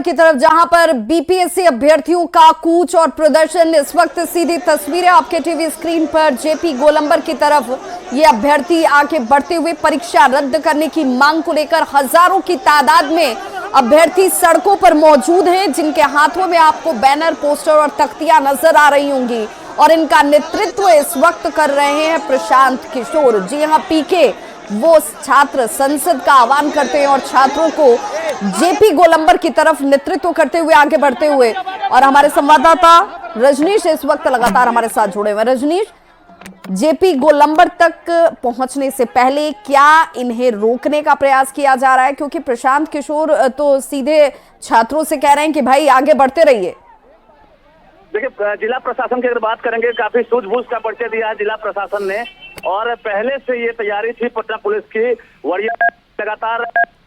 की तरफ, जहां पर बीपीएससी अभ्यर्थियों का कूच और प्रदर्शन। इस वक्त सीधी तस्वीरें आपके टीवी स्क्रीन पर जेपी गोलंबर की तरफ। ये अभ्यर्थी आगे बढ़ते हुए परीक्षा रद्द करने की मांग को लेकर हजारों की तादाद में अभ्यर्थी सड़कों पर मौजूद हैं, जिनके हाथों में आपको बैनर, पोस्टर और तख्तियां नजर आ रही होंगी। और इनका नेतृत्व इस वक्त कर रहे हैं प्रशांत किशोर। जी हाँ, पीके वो छात्र संसद का आह्वान करते हैं और छात्रों को जेपी गोलंबर की तरफ नेतृत्व करते हुए आगे बढ़ते हुए। और हमारे संवाददाता रजनीश इस वक्त लगातार हमारे साथ जुड़े हुए। रजनीश, जेपी गोलंबर तक पहुंचने से पहले क्या इन्हें रोकने का प्रयास किया जा रहा है? क्योंकि प्रशांत किशोर तो सीधे छात्रों से कह रहे हैं कि भाई आगे बढ़ते रहिए। देखिए, जिला प्रशासन की अगर बात करेंगे, काफी सूझबूझ का परिचय दिया है जिला प्रशासन ने, और पहले से ये तैयारी थी पटना पुलिस की। वरीय लगातार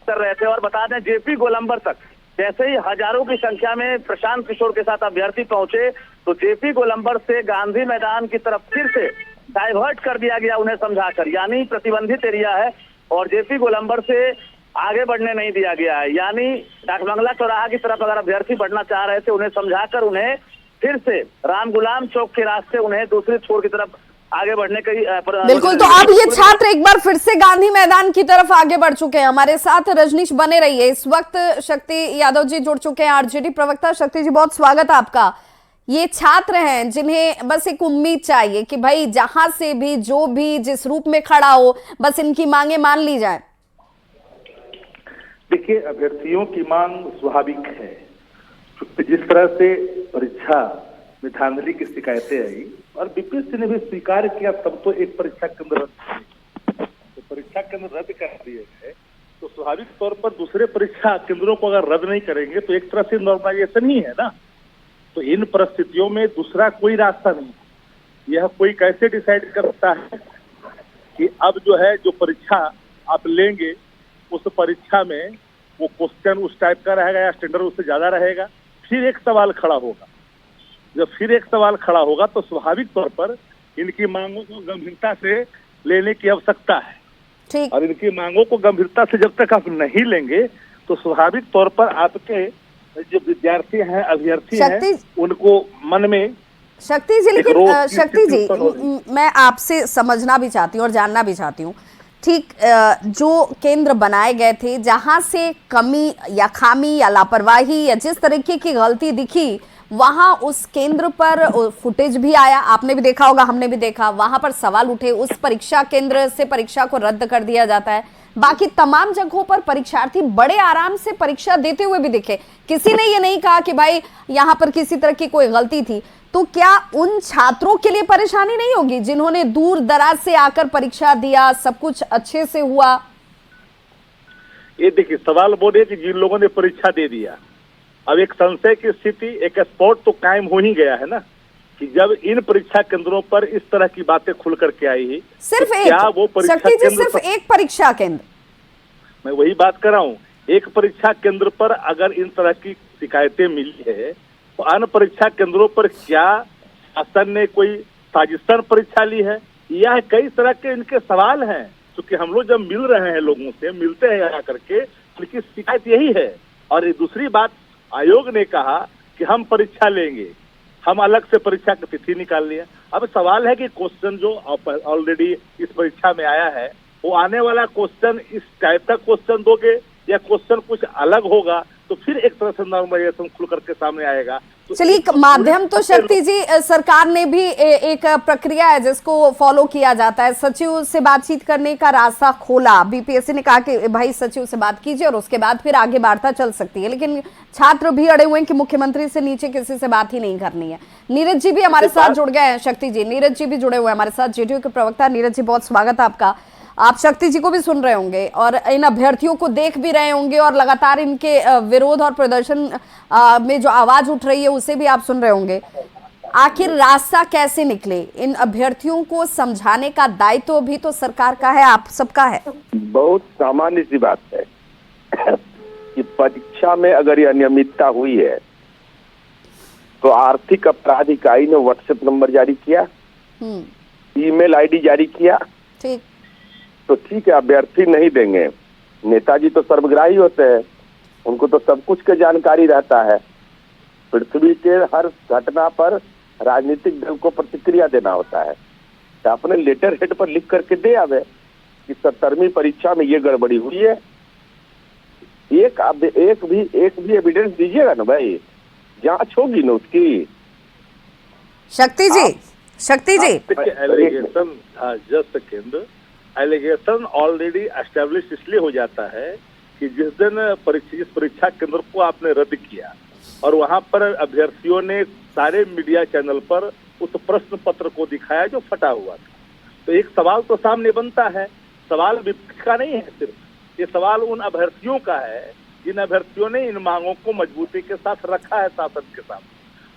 कर रहे थे। और बता दें, जेपी गोलंबर तक जैसे ही हजारों की संख्या में प्रशांत किशोर के साथ अभ्यर्थी पहुंचे, तो जेपी गोलंबर से गांधी मैदान की तरफ फिर से डाइवर्ट कर दिया गया उन्हें समझाकर। यानी प्रतिबंधित एरिया है और जेपी गोलंबर से आगे बढ़ने नहीं दिया गया है। यानी डाकबंगला चौराहा की तरफ अगर अभ्यर्थी बढ़ना चाह रहे थे, उन्हें समझाकर उन्हें फिर से राम गुलाम चौक के रास्ते उन्हें दूसरी छोर की तरफ आगे बढ़ने की बिल्कुल। तो अब ये छात्र एक बार फिर से गांधी मैदान की तरफ आगे बढ़ चुके हैं। हमारे साथ रजनीश बने रहिए। इस वक्त शक्ति यादव जी जुड़ चुके हैं, आरजेडी प्रवक्ता। शक्ति जी, बहुत स्वागत है आपका। ये छात्र हैं जिन्हें बस एक उम्मीद चाहिए कि भाई जहां से भी, जो भी जिस रूप में खड़ा हो, बस इनकी मांगे मान ली जाए। देखिए, अभ्यर्थियों की मांग स्वाभाविक है। जिस तरह से परीक्षा में धांधली की शिकायतें आई और बीपीएससी ने भी स्वीकार किया, तब तो एक परीक्षा केंद्र रद्द, तो परीक्षा केंद्र रद्द कर दिए गए, तो स्वाभाविक तौर पर दूसरे परीक्षा केंद्रों को अगर रद्द नहीं करेंगे तो एक तरह से नॉर्मलाइजेशन ही है ना। तो इन परिस्थितियों में दूसरा कोई रास्ता नहीं। यह कोई कैसे डिसाइड करता है कि अब जो है, जो परीक्षा आप लेंगे उस परीक्षा में वो क्वेश्चन उस टाइप का रहेगा या स्टैंडर्ड उससे ज्यादा रहेगा। फिर एक सवाल खड़ा होगा। जब फिर एक सवाल खड़ा होगा तो स्वाभाविक तौर पर इनकी मांगों को गंभीरता से लेने की आवश्यकता है। ठीक। और इनकी मांगों को गंभीरता से जब तक आप नहीं लेंगे तो स्वाभाविक तौर पर आपके जो विद्यार्थी हैं, अभ्यर्थी हैं, उनको मन में शक्ति जी, लेकिन शक्ति जी, मैं आपसे समझना भी चाहती हूँ और जानना भी चाहती हूँ। ठीक, जो केंद्र बनाए गए थे, जहां से कमी या खामी या लापरवाही या जिस तरीके की गलती दिखी, वहां उस केंद्र पर फुटेज भी आया, आपने भी देखा होगा, हमने भी देखा। वहां पर सवाल उठे, उस परीक्षा केंद्र से परीक्षा को रद्द कर दिया जाता है। बाकी तमाम जगहों पर परीक्षार्थी बड़े आराम से परीक्षा देते हुए भी दिखे। किसी ने ये नहीं कहा कि भाई यहाँ पर किसी तरह की कोई गलती थी। तो क्या उन छात्रों के लिए परेशानी नहीं होगी जिन्होंने दूर दराज से आकर परीक्षा दिया, सब कुछ अच्छे से हुआ? ये देखिए, सवाल बोले कि जिन लोगों ने परीक्षा दे दिया, अब एक संशय की स्थिति, एक स्पॉट तो कायम हो ही गया है ना, कि जब इन परीक्षा केंद्रों पर इस तरह की बातें खुल करके आई ही, सिर्फ तो एक, क्या वो परीक्षा केंद्र सिर्फ एक परीक्षा केंद्र, मैं वही बात कर रहा हूँ, एक परीक्षा केंद्र पर अगर इन तरह की शिकायतें मिली है, तो अन्य परीक्षा केंद्रों पर क्या शासन ने कोई साजिशन परीक्षा ली है? यह कई तरह के इनके सवाल हैं। क्योंकि हम लोग जब मिल रहे हैं, लोगों से मिलते हैं यहाँ करके, उनकी शिकायत यही है। और दूसरी बात, आयोग ने कहा कि हम परीक्षा लेंगे, हम अलग से परीक्षा की तिथि निकाल लिया। अब सवाल है कि क्वेश्चन जो ऑलरेडी इस परीक्षा में आया है, वो आने वाला क्वेश्चन इस टाइप का क्वेश्चन दोगे या क्वेश्चन कुछ अलग होगा? तो फिर एक तरह से नॉर्मलाइजेशन खुल करके सामने आएगा। तो चलिए, माध्यम तो शक्ति जी, सरकार ने भी एक प्रक्रिया है जिसको फॉलो किया जाता है। सचिव से बातचीत करने का रास्ता खोला। बीपीएससी ने कहा कि भाई सचिव से बात कीजिए और उसके बाद फिर आगे वार्ता चल सकती है। लेकिन छात्र भी अड़े हुए हैं कि मुख्यमंत्री से नीचे किसी से बात ही नहीं करनी है। नीरज जी भी हमारे साथ जुड़ गए हैं। शक्ति जी, नीरज जी भी जुड़े हुए हैं हमारे साथ, जेडीयू के प्रवक्ता। नीरज जी, बहुत स्वागत है आपका। आप शक्ति जी को भी सुन रहे होंगे और इन अभ्यर्थियों को देख भी रहे होंगे और लगातार इनके विरोध और प्रदर्शन में जो आवाज उठ रही है उसे भी आप सुन रहे होंगे। आखिर रास्ता कैसे निकले? इन अभ्यर्थियों को समझाने का दायित्व भी तो सरकार का है, आप सबका है। बहुत सामान्य सी बात है कि परीक्षा में अगर ये अनियमितता हुई है तो आर्थिक अपराध इकाई ने व्हाट्सएप नंबर जारी किया, ईमेल आईडी जारी किया। ठीक, तो ठीक है, अभ्यर्थी नहीं देंगे। नेताजी तो सर्वग्राही होते हैं, उनको तो सब कुछ की जानकारी रहता है। पृथ्वी के हर घटना पर राजनीतिक दल को प्रतिक्रिया देना होता है। तो अपने लेटर हेड पर लिख करके दे आवे कि 70वीं परीक्षा में ये गड़बड़ी हुई है। एक भी एविडेंस दीजिएगा ना भाई, जांच होगी ना उसकी। Shakti ji allegation just second, allegation already establish इसलिए हो जाता है कि जिस परीक्षा केंद्र को आपने रद्द किया और वहां पर अभ्यर्थियों ने सारे मीडिया चैनल पर उस प्रश्न पत्र को दिखाया जो फटा हुआ था, तो एक सवाल तो सामने बनता है। सवाल विपक्ष का नहीं है सिर्फ, ये सवाल उन अभ्यर्थियों का है जिन अभ्यर्थियों ने इन मांगों को मजबूती के साथ रखा है शासन के सामने।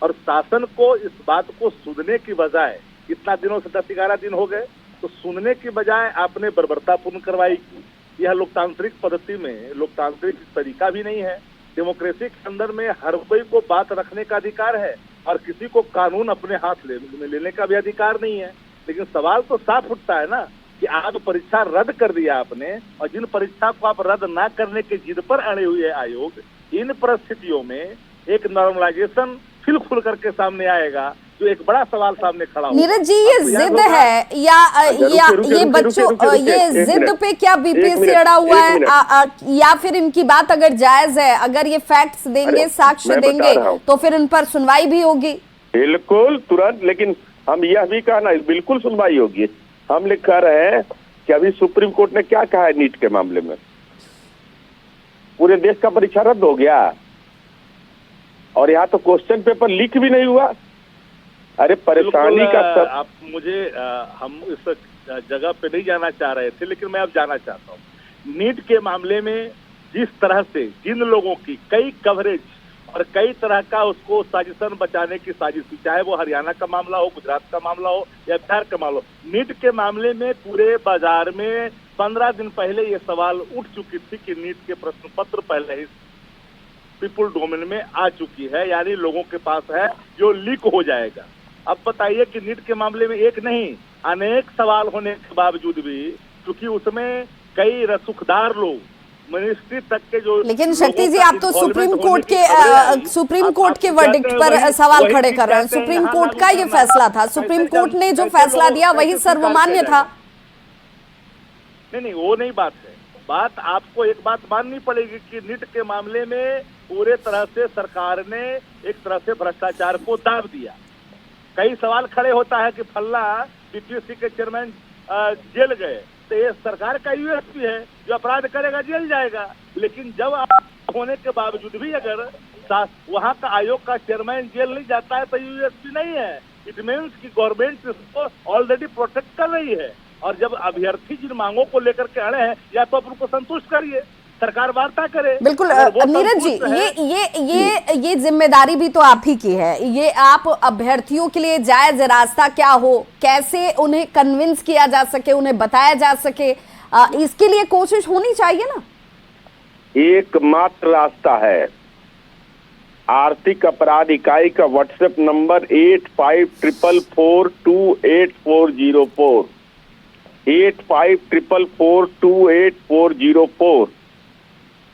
और शासन को इस बात को सुनने की बजाय, इतना दिनों से 10-11 दिन हो गए, तो सुनने की बजाय आपने बर्बरतापूर्ण कार्रवाई की। यह लोकतांत्रिक पद्धति में लोकतांत्रिक तरीका भी नहीं है। डेमोक्रेसी के अंदर में हर कोई को बात रखने का अधिकार है और किसी को कानून अपने हाथ लेने का भी अधिकार नहीं है। लेकिन सवाल तो साफ उठता है ना कि आज परीक्षा रद्द कर दिया आपने, और जिन परीक्षा को आप रद्द ना करने के जिद पर अड़े हुए आयोग, इन परिस्थितियों में एक नॉर्मलाइजेशन फिर खुल करके सामने आएगा, जो एक बड़ा सवाल सामने खड़ा होगा। नीरज जी, ये जिद है या ये बच्चों, ये जिद पे क्या बीपीएससी अड़ा हुआ है, या फिर इनकी बात अगर जायज है, अगर ये फैक्ट्स देंगे, साक्ष्य देंगे, तो फिर उन पर सुनवाई भी होगी? बिल्कुल तुरंत। लेकिन हम यह भी कहना, बिल्कुल सुनवाई होगी। हम लिख कह रहे हैं कि अभी सुप्रीम कोर्ट ने क्या कहा है नीट के मामले में, पूरे देश का परीक्षा रद्द हो गया और यहाँ तो क्वेश्चन पेपर लीक भी नहीं हुआ। अरे परेशानी का सब आप मुझे हम इस जगह पे नहीं जाना चाह रहे थे, लेकिन मैं अब जाना चाहता हूँ। नीट के मामले में जिस तरह से जिन लोगों की कई कवरेज और कई तरह का उसको साजिशन बचाने की साजिश, चाहे वो हरियाणा का मामला हो, गुजरात का मामला हो या बिहार का मामला हो, नीट के मामले में पूरे बाजार में 15 दिन पहले ये सवाल उठ चुकी थी कि नीट के प्रश्न पत्र पहले ही पीपुल डोमेन में आ चुकी है, यानी लोगों के पास है, जो लीक हो जाएगा। अब बताइए कि नीट के मामले में एक नहीं अनेक सवाल होने के बावजूद भी, क्योंकि उसमें कई रसूखदार लोग, मिनिस्ट्री तक के जो, लेकिन शक्ति जी आप तो सुप्रीम कोर्ट के वर्डिक्ट पर सवाल खड़े कर रहे हैं। सुप्रीम कोर्ट का ये फैसला था, सुप्रीम कोर्ट ने जो फैसला दिया वही सर्वमान्य था। नहीं, वो नहीं बात है। बात आपको एक बात माननी पड़ेगी कि नीट के मामले में पूरे तरह से सरकार ने एक तरह से भ्रष्टाचार को दाब दिया। कई सवाल खड़े होता है कि फल्ला बीपीएससी के चेयरमैन जेल गए, तो ये सरकार का यूएसपी है, जो अपराध करेगा जेल जाएगा। लेकिन जब आप होने के बावजूद भी अगर वहाँ का आयोग का चेयरमैन जेल नहीं जाता है तो यूएसपी नहीं है। इट मीन्स कि गवर्नमेंट इसको ऑलरेडी प्रोटेक्ट कर रही है। और जब अभ्यर्थी जिन मांगों को लेकर के अड़े हैं, या तो आप उनको संतुष्ट करिए, सरकार वार्ता करे। बिल्कुल नीरज जी, ये जिम्मेदारी भी तो आप ही की है। ये आप अभ्यर्थियों के लिए जायज रास्ता क्या हो, कैसे उन्हें कन्विंस किया जा सके, उन्हें बताया जा सके, इसके लिए कोशिश होनी चाहिए ना। एकमात्र रास्ता है आर्थिक अपराध इकाई का व्हाट्सएप नंबर 8544428404 8544428404।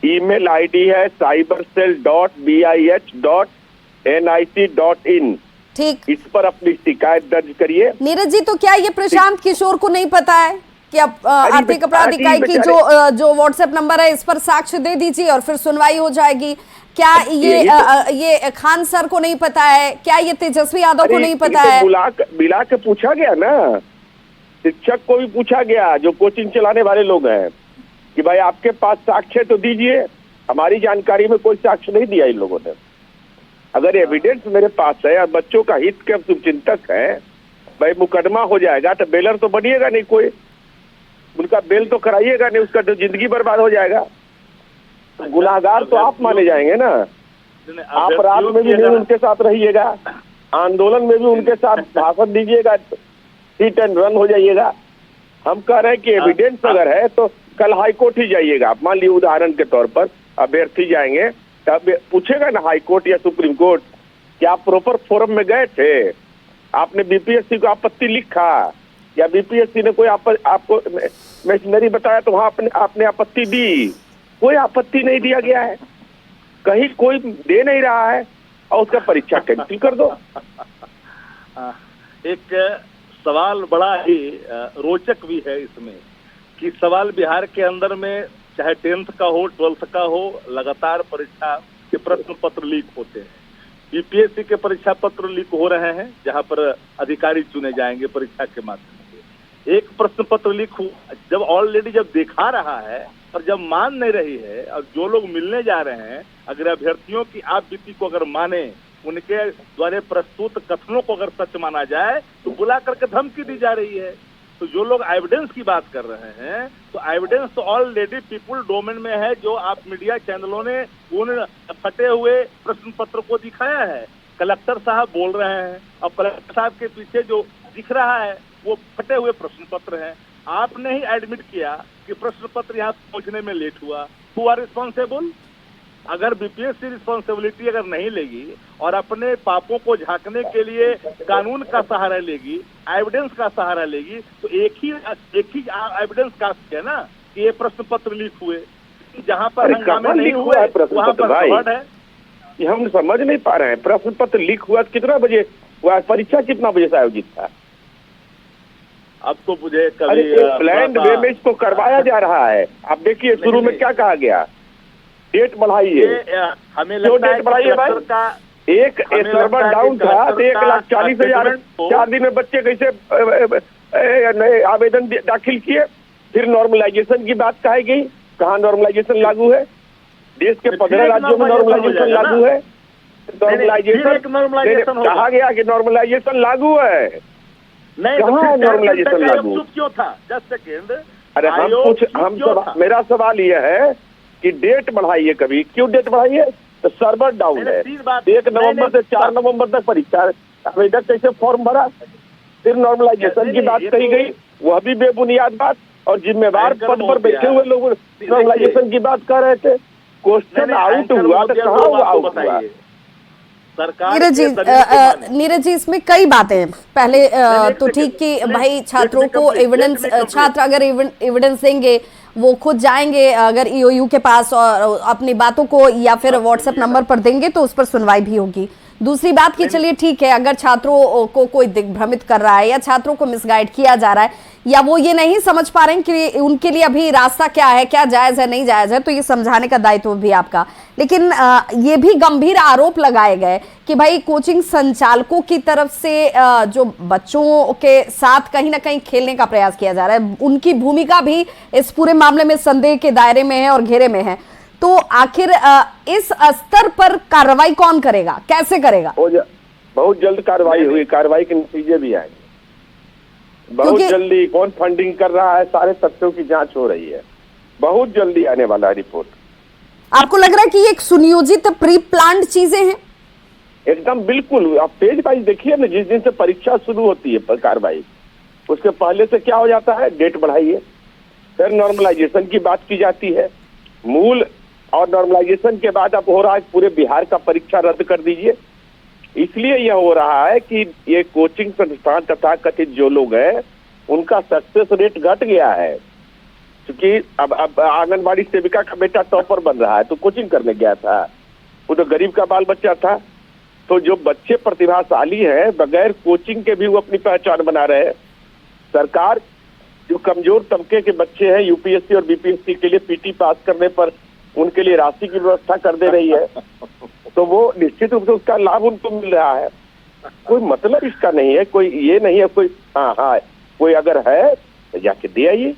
ईमेल आईडी है cybercell.bih.nic.in। ठीक, इस पर अपनी शिकायत दर्ज करिए। नीरज जी, तो क्या ये प्रशांत किशोर को नहीं पता है कि अब आर्थिक अपराध इकाई की जो व्हाट्सएप नंबर है, इस पर साक्ष्य दे दीजिए और फिर सुनवाई हो जाएगी? क्या ये खान सर को नहीं पता है? क्या ये तेजस्वी यादव को नहीं पता है? बुला के पूछा गया ना, शिक्षक को भी पूछा गया, जो कोचिंग चलाने वाले लोग हैं, कि भाई आपके पास साक्ष्य तो दीजिए। हमारी जानकारी में कोई साक्ष्य नहीं दिया इन लोगों ने। अगर एविडेंस मेरे पास है और बच्चों का हित के चिंतक है, भाई मुकदमा हो जाएगा तो बेलर तो बनिएगा नहीं, कोई उनका बेल तो कराइएगा नहीं, उसका तो जिंदगी बर्बाद हो जाएगा। गुनाहगार तो आप माने जाएंगे ना। आप रात में भी नहीं उनके साथ रहिएगा, आंदोलन में भी उनके साथ भाषण दीजिएगा, हिट एंड रन हो जाइएगा। हम कह रहे हैं कि एविडेंस अगर है तो कल हाईकोर्ट ही जाइएगा। मान लीजिए उदाहरण के तौर पर अभ्यर्थी जाएंगे, तब पूछेगा ना हाईकोर्ट या सुप्रीम कोर्ट कि आप प्रॉपर फोरम में गए थे, आपने बीपीएससी को आपत्ति लिखा, या बीपीएससी ने कोई आपको मशीनरी बताया तो वहां आपने आपत्ति दी? कोई आपत्ति नहीं दिया गया है। कहीं कोई दे नहीं रहा है और उसका परीक्षा कैंसिल कर दो। एक सवाल बड़ा ही रोचक भी है इसमें कि सवाल बिहार के अंदर में चाहे 10th का हो 12th का हो, लगातार परीक्षा के प्रश्न पत्र लीक होते हैं। यूपीएससी के परीक्षा पत्र लीक हो रहे हैं जहां पर अधिकारी चुने जाएंगे परीक्षा के माध्यम से। एक प्रश्न पत्र लीक हुआ जब ऑलरेडी जब दिखा रहा है और जब मान नहीं रही है, और जो लोग मिलने जा रहे हैं अगर अभ्यर्थियों की आप बीती को अगर माने, उनके द्वारा प्रस्तुत कथनों को अगर सच माना जाए तो बुला करके धमकी दी जा रही है। तो जो लोग एविडेंस की बात कर रहे हैं तो एविडेंस तो ऑलरेडी पीपुल डोमेन में है, जो आप मीडिया चैनलों ने उन फटे हुए प्रश्न पत्र को दिखाया है। कलेक्टर साहब बोल रहे हैं और कलेक्टर साहब के पीछे जो दिख रहा है वो फटे हुए प्रश्न पत्र हैं। आपने ही एडमिट किया कि प्रश्न पत्र यहाँ पहुंचने में लेट हुआ। Who are responsible? अगर बीपीएससी रिस्पॉन्सिबिलिटी अगर नहीं लेगी और अपने पापों को झांकने के लिए कानून का सहारा लेगी, एविडेंस का सहारा लेगी, तो एक ही एविडेंस काफी है ना कि ये प्रश्न पत्र लीक हुए। जहां पर हंगामे नहीं हुए वहां पर फ्रॉड है। ये हम समझ नहीं पा रहे हैं। प्रश्न पत्र लीक हुआ कितना बजे हुआ? परीक्षा कितना बजे से आयोजित था? अब तो मुझे कभी प्लान्ड वे में इसको करवाया जा रहा है। आप देखिए शुरू में क्या कहा गया, डेट बढ़ाइए। हमें लगता है डेट बढ़ाइए भाई। एक सर्वर डाउन था तो 1,40,000 4 दिन में बच्चे कैसे नए आवेदन दाखिल किए। फिर नॉर्मलाइजेशन की बात कही गई, कहाँ नॉर्मलाइजेशन लागू है? देश के 15 राज्यों में नॉर्मलाइजेशन लागू है। नॉर्मलाइजेशन कहा गया कि नॉर्मलाइजेशन लागू है, कहाँ नॉर्मलाइजेशन लागू क्यों था? Just second. अरे मेरा सवाल यह है कि डेट बढ़ाइए, कभी क्यों डेट बढ़ाइए? तो सर्वर डाउन है। 1 नवंबर से 4 नवंबर तक परीक्षा आवेदक कैसे फॉर्म भरा? फिर नॉर्मलाइजेशन की बात कही गई, वह भी बेबुनियाद बात। और जिम्मेवार पद पर बैठे हुए लोग नॉर्मलाइजेशन की बात कर रहे थे। क्वेश्चन आउट हुआ तो कहाँ हुआ आउट हुआ? नीरज जी इसमें कई बातें हैं। पहले तो ठीक कि भाई छात्रों को एविडेंस, छात्र अगर एविडेंस देंगे वो खुद जाएंगे अगर ईओयू के पास और अपनी बातों को या फिर व्हाट्सएप नंबर पर देंगे तो उस पर सुनवाई भी होगी। दूसरी बात कि चलिए ठीक है, अगर छात्रों को कोई दिग्भ्रमित कर रहा है या छात्रों को मिसगाइड किया जा रहा है या वो ये नहीं समझ पा रहे हैं कि उनके लिए अभी रास्ता क्या है, क्या जायज है नहीं जायज है, तो ये समझाने का दायित्व भी आपका। लेकिन ये भी गंभीर आरोप लगाए गए कि भाई कोचिंग संचालकों की तरफ से जो बच्चों के साथ कहीं ना कहीं खेलने का प्रयास किया जा रहा है, उनकी भूमिका भी इस पूरे मामले में संदेह के दायरे में है और घेरे में है। तो आखिर इस स्तर पर कार्रवाई कौन करेगा, कैसे करेगा? बहुत जल्द कार्रवाई हुई, कार्रवाई के नतीजे भी आएंगे बहुत जल्दी। कौन फंडिंग कर रहा है, सारे तथ्यों की जांच हो रही है, बहुत जल्दी आने वाला है रिपोर्ट। आपको लग रहा है कि ये एक सुनियोजित प्री प्लान्ड चीजें हैं? एकदम बिल्कुल। आप पेज वाइज देखिए ना, जिस दिन से परीक्षा शुरू होती है कार्रवाई, उसके पहले से क्या हो जाता है, डेट बढ़ाइए, फिर नॉर्मलाइजेशन की बात की जाती है मूल, और नॉर्मलाइजेशन के बाद अब हो रहा है पूरे बिहार का परीक्षा रद्द कर दीजिए। इसलिए यह हो रहा है कि ये कोचिंग संस्थान तथा कथित जो लोग हैं उनका सक्सेस रेट घट गया है। क्योंकि अब आंगनबाड़ी सेविका का बेटा टॉपर बन रहा है तो कोचिंग करने गया था, वो तो गरीब का बाल बच्चा था। तो जो बच्चे प्रतिभाशाली हैं बगैर कोचिंग के भी वो अपनी पहचान बना रहे हैं। सरकार जो कमजोर तबके के बच्चे हैं यूपीएससी और बीपीएससी के लिए पीटी पास करने पर उनके लिए राशि की व्यवस्था कर दे रही है, तो वो निश्चित रूप से उसका लाभ उनको मिल रहा है। कोई मतलब इसका नहीं है, कोई ये नहीं है कोई हाँ कोई अगर है तो जाके दे आइए।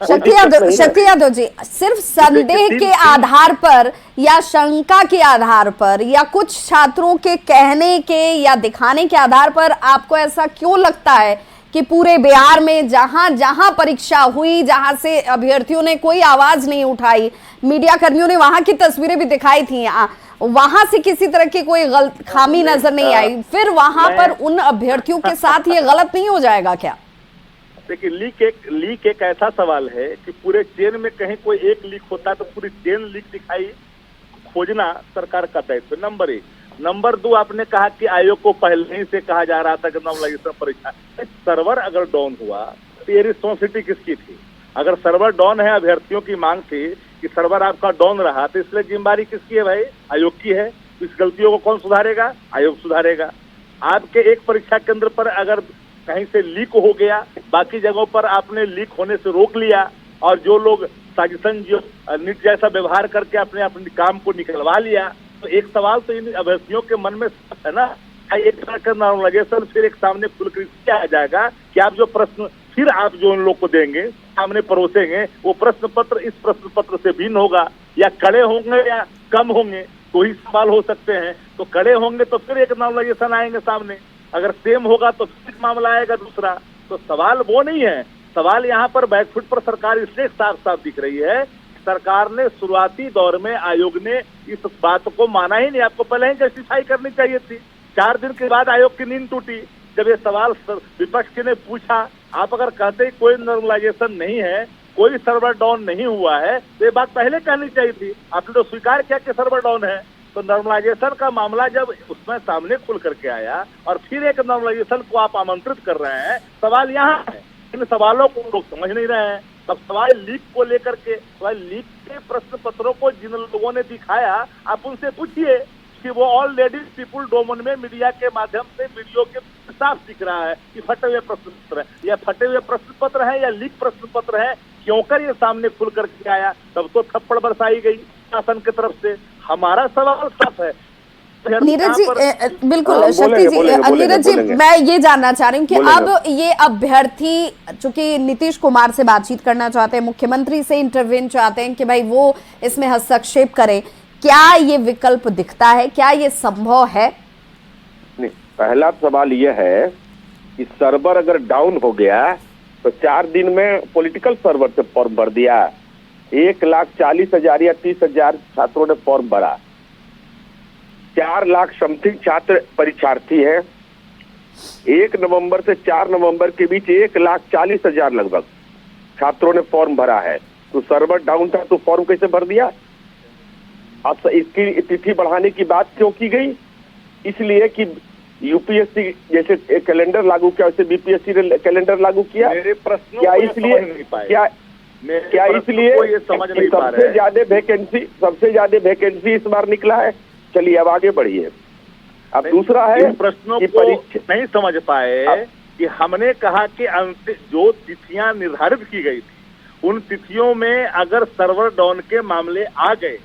शक्ति यादव जी, सिर्फ संदेह के आधार पर या शंका के आधार पर या कुछ छात्रों के कहने के या दिखाने के आधार पर आपको ऐसा क्यों लगता है कि पूरे बिहार में जहां जहां परीक्षा हुई, जहां से अभ्यर्थियों ने कोई आवाज नहीं उठाई, मीडिया कर्मियों ने वहां की तस्वीरें भी दिखाई थी, वहां से किसी तरह की कोई गलत खामी नजर नहीं आई, फिर वहां पर उन अभ्यर्थियों के साथ ये गलत नहीं हो जाएगा क्या? देखिए लीक एक ऐसा सवाल है कि पूरे चेन में कहीं कोई एक लीक होता है तो पूरी चेन लीक दिखाई, खोजना सरकार का दायित्व नंबर 1। नंबर 2, आपने कहा कि आयोग को पहले ही से कहा जा रहा था कि नॉर्मलाइजेशन परीक्षा, सर्वर अगर डाउन हुआ तो ये रिस्पॉन्सिबिलिटी किसकी थी? अगर सर्वर डाउन है, अभ्यर्थियों की मांग थी कि सर्वर आपका डाउन रहा, तो इसलिए जिम्मेदारी किसकी है भाई? आयोग की है। इस गलतियों को कौन सुधारेगा? आयोग सुधारेगा। आपके एक परीक्षा केंद्र पर अगर कहीं से लीक हो गया, बाकी जगहों पर आपने लीक होने से रोक लिया, और जो लोग साजिशन जो नीट जैसा व्यवहार करके अपने अपने काम को निकलवा लिया, तो एक सवाल तो इन अभ्यर्थियों के मन में है ना, एक तरह का नॉर्मलाइजेशन फिर एक सामने खुलकर क्या आ जाएगा कि आप जो प्रश्न फिर आप जो उन लोग को देंगे, सामने परोसेंगे, वो प्रश्न पत्र इस प्रश्न पत्र से भिन्न होगा, या कड़े होंगे या कम होंगे, तो ही सवाल हो सकते हैं। तो कड़े होंगे तो फिर एक नॉर्मलाइजेशन आएंगे सामने, अगर सेम होगा तो फिर मामला आएगा दूसरा। तो सवाल वो नहीं है। सवाल यहाँ पर बैकफुट पर सरकार इसलिए साफ साफ दिख रही है, सरकार ने शुरुआती दौर में आयोग ने इस बात को माना ही नहीं, आपको पहले ही जस्टिफाई करनी चाहिए थी। 4 दिन के बाद आयोग की नींद टूटी जब ये सवाल विपक्ष ने पूछा। आप अगर कहते कोई नॉर्मलाइजेशन नहीं है, कोई सर्वर डाउन नहीं हुआ है, तो ये बात पहले कहनी चाहिए थी। आपने तो स्वीकार किया कि सर्वर डाउन है। तो नॉर्मलाइजेशन का मामला जब उसमें सामने खुल करके आया और फिर एक नॉर्मलाइजेशन को आप आमंत्रित कर रहे हैं, सवाल यहाँ है। इन सवालों को लोग समझ नहीं रहे हैं। तब सवाल लीक को लेकर के, सवाल लीक के प्रश्न पत्रों को जिन लोगों ने दिखाया, आप उनसे पूछिए कि वो ऑलरेडी पीपुल डोमेन में मीडिया के माध्यम से वीडियो के साफ दिख रहा है कि फटे हुए प्रश्न पत्र है, या फटे हुए प्रश्न पत्र है या लीक प्रश्न पत्र है, क्यों कर ये सामने खुल करके आया। तब तो थप्पड़ बरसाई गई शासन की तरफ से। हमारा सवाल साफ है। नीरज जी, बिल्कुल शक्ति जी, नीरज जी, मैं ये जानना चाह रही हूँ कि अब ये अभ्यर्थी चूंकि नीतीश कुमार से बातचीत करना चाहते हैं, मुख्यमंत्री से इंटरवेन चाहते हैं कि भाई वो इसमें हस्तक्षेप करें, क्या ये विकल्प दिखता है? क्या ये संभव है? नहीं, पहला सवाल यह है कि सर्वर अगर डाउन हो गया तो 4 दिन में पॉलिटिकल सर्वर से फॉर्म भर दिया। 1,40,000 या 30,000 छात्रों ने फॉर्म भरा। 4 लाख समथिंग छात्र परीक्षार्थी हैं। 1 नवंबर से 4 नवंबर के बीच 1,40,000 लगभग छात्रों ने फॉर्म भरा है। तो सर्वर डाउन था तो फॉर्म कैसे भर दिया? अब इसकी तिथि बढ़ाने की बात क्यों की गई? इसलिए कि यूपीएससी जैसे एक कैलेंडर लागू किया, वैसे बीपीएससी ने कैलेंडर लागू किया। मेरे प्रश्नों क्या इसलिए क्या इसलिए सबसे ज्यादा वैकेंसी इस बार निकला है? चलिए अब आगे बढ़िए। अब दूसरा है, प्रश्नों को नहीं समझ पाए कि हमने कहा कि अंतिम जो तिथियां निर्धारित की गई थी, उन तिथियों में अगर सर्वर डाउन के मामले आ गए,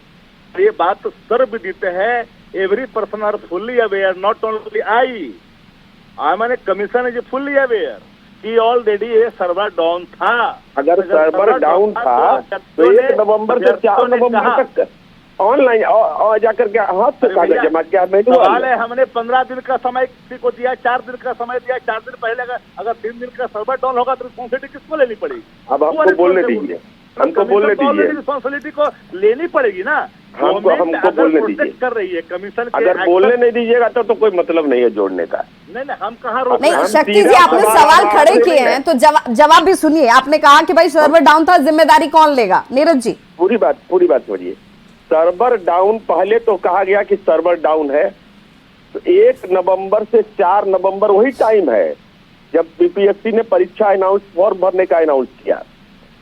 तो ये बात सर्वविदित है। Every person are fully aware, not only I मैंने कमीशन इज फुल्ली अवेयर कि ऑलरेडी ये सर्वर डाउन था। अगर सर्वर डाउन था तो 1 नवंबर से 4 नवंबर तक ऑनलाइन जाकर के हाथ से कागज जमा किया। सवाल है, हमने 15 दिन का समय किसी को दिया, 4 दिन का समय दिया। 4 दिन पहले अगर 3 दिन का सर्वर डाउन होगा तो रिस्पॉन्सिबिलिटी किसको लेनी पड़ेगी? अब हमको बोलने दीजिए, हमको बोलने दीजिए। रिस्पॉन्सिबिलिटी को लेनी पड़ेगी ना। हमको बोलने दीजिए। कर रही है कमीशन, अगर बोलने नहीं दीजिएगा तो कोई मतलब नहीं है जोड़ने का। नहीं, हम कहाँ रोक? नहीं, शक्ति जी, आपने सवाल खड़े किए हैं तो जवाब भी सुनिए। आपने कहा कि भाई सर्वर डाउन था, जिम्मेदारी कौन लेगा? नीरज जी, पूरी बात समझिए। सर्वर डाउन, पहले तो कहा गया कि सर्वर डाउन है, तो 1 नवंबर से 4 नवंबर वही टाइम है जब बीपीएससी ने परीक्षा अनाउंस, फॉर्म भरने का अनाउंस किया।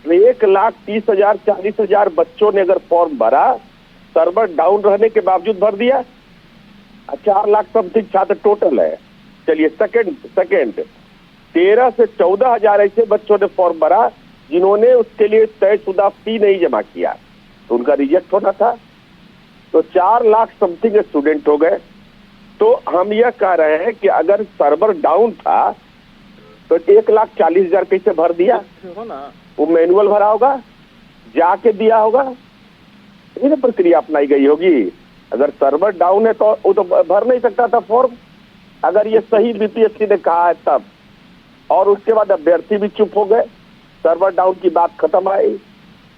1,30,000 40,000 बच्चों ने अगर फॉर्म भरा, सर्वर डाउन रहने के बावजूद भर दिया। 4 लाख समथिंग छात्र टोटल है। चलिए सेकंड 13 से 14,000 ऐसे बच्चों ने फॉर्म भरा जिन्होंने उसके लिए तयशुदा फी नहीं जमा किया, तो उनका रिजेक्ट होना था। तो 4 लाख समथिंग स्टूडेंट हो गए। तो हम यह कह रहे हैं कि अगर सर्वर डाउन था तो 1,40,000 कैसे भर दिया? वो मैनुअल भरा होगा, जाके दिया होगा, ये प्रक्रिया अपनाई गई होगी। अगर सर्वर डाउन है तो वो तो भर नहीं सकता था फॉर्म, अगर ये सही बीपीएससी ने कहा है तब। और उसके बाद अभ्यर्थी भी चुप हो गए, सर्वर डाउन की बात खत्म आई।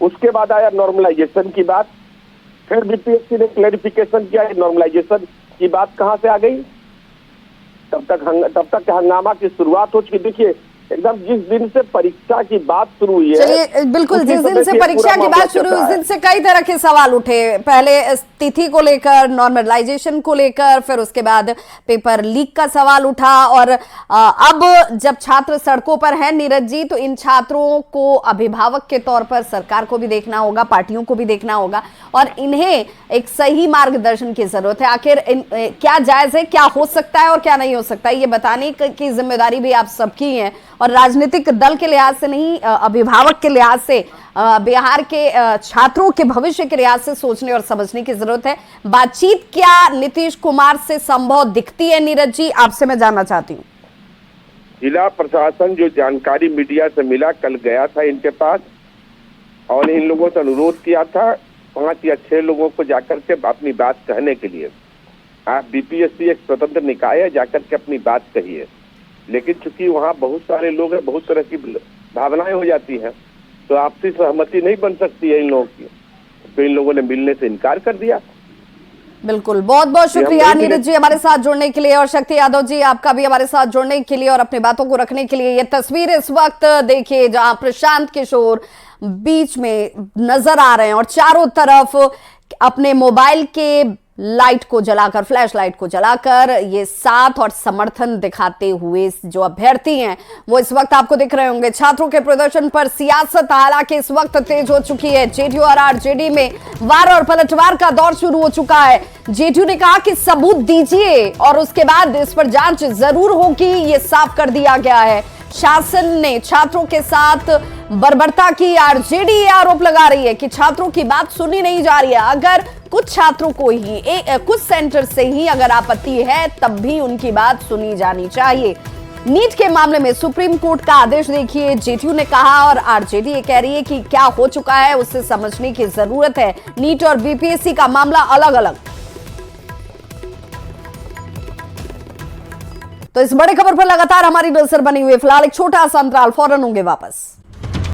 उसके बाद आया नॉर्मलाइजेशन की बात, फिर बीपीएससी ने क्लैरिफिकेशन किया, नॉर्मलाइजेशन की बात कहाँ से आ गई? तब तक हंगामा की शुरुआत हो चुकी। देखिए, एकदम जिस दिन से परीक्षा की बात शुरू हुई है, चलिए बिल्कुल, उसी जिस दिन समय से ये परीक्षा पूरा की मामला बात शुरू चल हुई रहा उस है। दिन से कई तरह के सवाल उठे। पहले इस तिथि को लेकर, नॉर्मलाइजेशन को लेकर, फिर उसके बाद पेपर लीक का सवाल उठा, और अब जब छात्र सड़कों पर हैं नीरज जी, तो इन छात्रों को अभिभावक के तौर पर सरकार को भी देखना होगा, पार्टियों को भी देखना होगा, और इन्हें एक सही मार्गदर्शन की जरूरत है। आखिर क्या जायज है, क्या हो सकता है और क्या नहीं हो सकता है, ये बताने की जिम्मेदारी भी आप सबकी है, और राजनीतिक दल के लिहाज से नहीं, अभिभावक के लिहाज से, बिहार के छात्रों के भविष्य के लिहाज से सोचने और समझने की जरूरत है। बातचीत क्या नीतीश कुमार से संभव दिखती है नीरज जी, आपसे मैं जानना चाहती हूँ। जिला प्रशासन जो जानकारी मीडिया से मिला, कल गया था इनके पास और इन लोगों से अनुरोध किया था 5 या 6 लोगों को जाकर के अपनी बात कहने के लिए। आप बीपीएससी एक स्वतंत्र निकाय है, जाकर के अपनी बात कहिए। लेकिन चूंकि वहाँ बहुत सारे लोग हैं, बहुत तरह की भावनाएं हो जाती हैं, तो आपसी सहमति नहीं बन सकती है इन लोगों की, तो इन लोगों ने मिलने से इनकार कर दिया। बिल्कुल, बहुत बहुत शुक्रिया नीरज जी हमारे साथ जुड़ने के लिए, और शक्ति यादव जी आपका भी हमारे साथ जुड़ने के लिए और अपनी बातों को रखने के लिए। ये तस्वीर इस वक्त देखिए जहां प्रशांत किशोर बीच में नजर आ रहे हैं और चारों तरफ अपने मोबाइल के लाइट को जलाकर, फ्लैश लाइट को जलाकर ये साथ और समर्थन दिखाते हुए जो अभ्यर्थी हैं वो इस वक्त आपको दिख रहे होंगे। छात्रों के प्रदर्शन पर सियासत हालांकि इस वक्त तेज हो चुकी है। जेडीयू और आरजेडी में वार और पलटवार का दौर शुरू हो चुका है। जेडीयू ने कहा कि सबूत दीजिए और उसके बाद इस पर जांच जरूर होगी, ये साफ कर दिया गया है। शासन ने छात्रों के साथ बर्बरता की, आरजेडी ये आरोप लगा रही है कि छात्रों की बात सुनी नहीं जा रही है। अगर कुछ छात्रों को ही कुछ सेंटर से ही अगर आपत्ति है तब भी उनकी बात सुनी जानी चाहिए। नीट के मामले में सुप्रीम कोर्ट का आदेश देखिए, जेडीयू ने कहा और आरजेडी ये कह रही है कि क्या हो चुका है उससे समझने की जरूरत है। नीट और बीपीएससी का मामला अलग अलग। तो इस बड़े खबर पर लगातार हमारी नजर बनी हुई है। फिलहाल एक छोटा सा अंतराल, फौरन होंगे वापस।